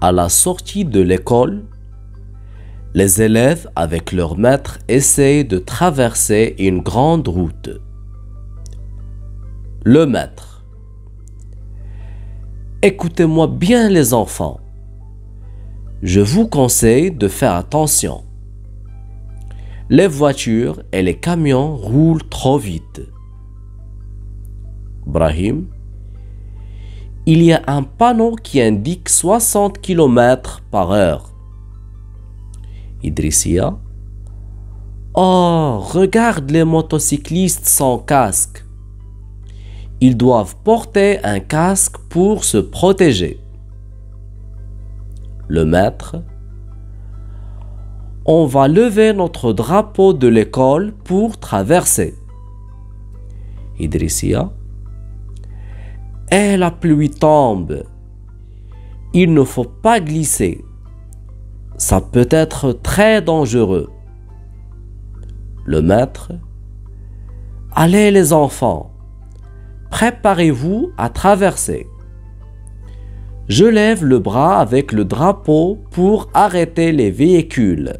À la sortie de l'école, les élèves avec leur maître essayent de traverser une grande route. Le maître: écoutez-moi bien les enfants. Je vous conseille de faire attention. Les voitures et les camions roulent trop vite. Brahim: il y a un panneau qui indique 60 km par heure. Idrissia: oh, regarde les motocyclistes sans casque. Ils doivent porter un casque pour se protéger. Le maître: on va lever notre drapeau de l'école pour traverser. Idrissia: et la pluie tombe. Il ne faut pas glisser. Ça peut être très dangereux. Le maître: allez les enfants, préparez-vous à traverser. Je lève le bras avec le drapeau pour arrêter les véhicules.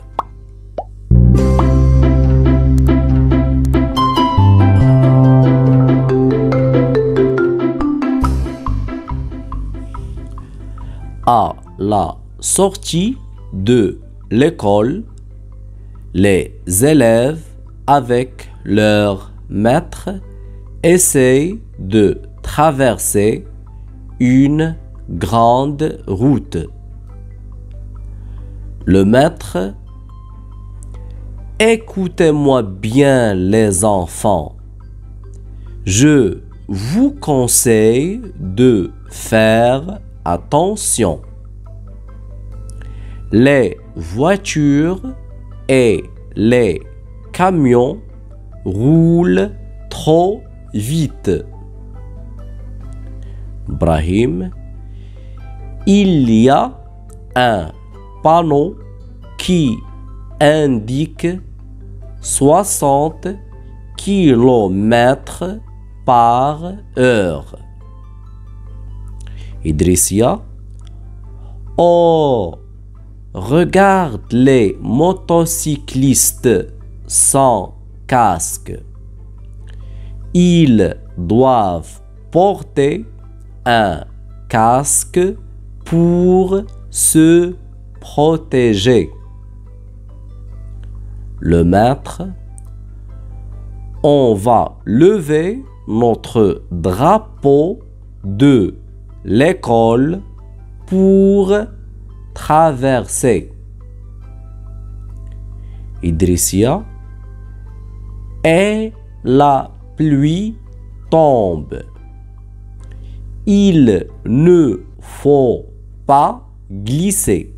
À la sortie de l'école, les élèves avec leur maître essayent de traverser une grande route. Le maître: écoutez-moi bien les enfants. Je vous conseille de faire attention. Les voitures et les camions roulent trop vite. Brahim: il y a un panneau qui indique 60 km par heure. Idrissia: oh, regarde les motocyclistes sans casque. Ils doivent porter un casque pour se protéger. Le maître: on va lever notre drapeau de l'école pour traverser. Idrissia: et la pluie tombe. Il ne faut pas glisser.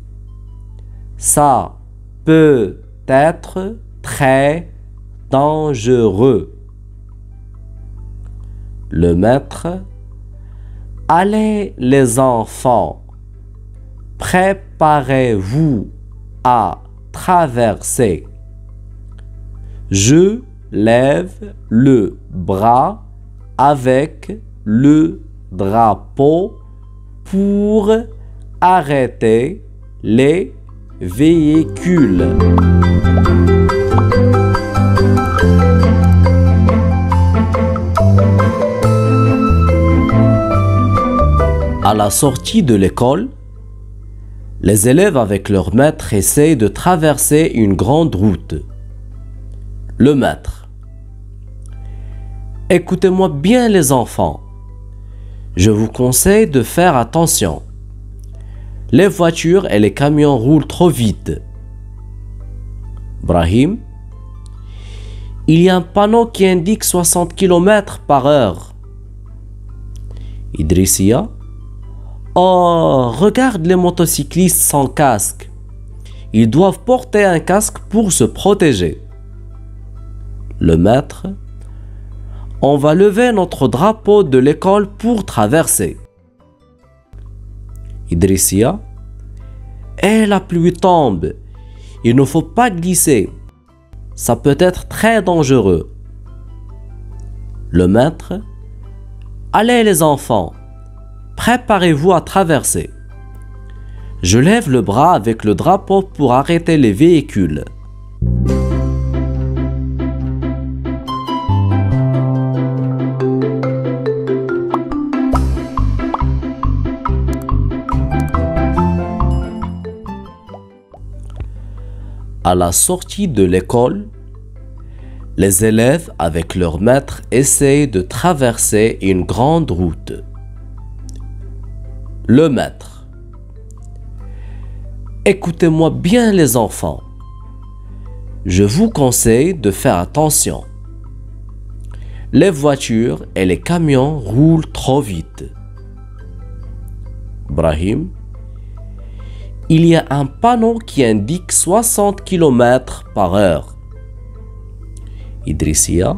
Ça peut être très dangereux. Le maître: allez les enfants, préparez-vous à traverser. Je lève le bras avec le drapeau pour arrêter les véhicules. À la sortie de l'école, les élèves avec leur maître essayent de traverser une grande route. Le maître: écoutez-moi bien les enfants. Je vous conseille de faire attention. Les voitures et les camions roulent trop vite. Brahim: il y a un panneau qui indique 60 km par heure. Idrissia: oh, regarde les motocyclistes sans casque. Ils doivent porter un casque pour se protéger. Le maître: on va lever notre drapeau de l'école pour traverser. Idrissia: et la pluie tombe. Il ne faut pas glisser. Ça peut être très dangereux. Le maître: allez les enfants, préparez-vous à traverser. Je lève le bras avec le drapeau pour arrêter les véhicules. À la sortie de l'école, les élèves avec leur maître essayent de traverser une grande route. Le maître: écoutez-moi bien les enfants. Je vous conseille de faire attention. Les voitures et les camions roulent trop vite. Brahim: il y a un panneau qui indique 60 km/h. Idrissia: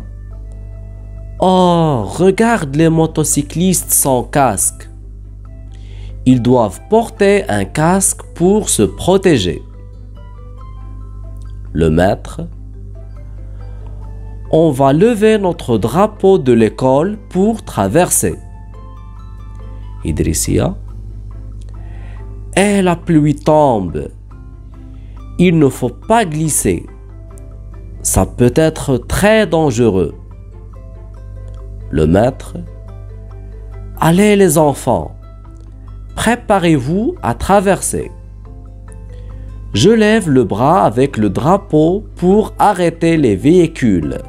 oh, regarde les motocyclistes sans casque. Ils doivent porter un casque pour se protéger. Le maître: on va lever notre drapeau de l'école pour traverser. Idrissia: et la pluie tombe. Il ne faut pas glisser. Ça peut être très dangereux. Le maître: allez les enfants, préparez-vous à traverser. Je lève le bras avec le drapeau pour arrêter les véhicules.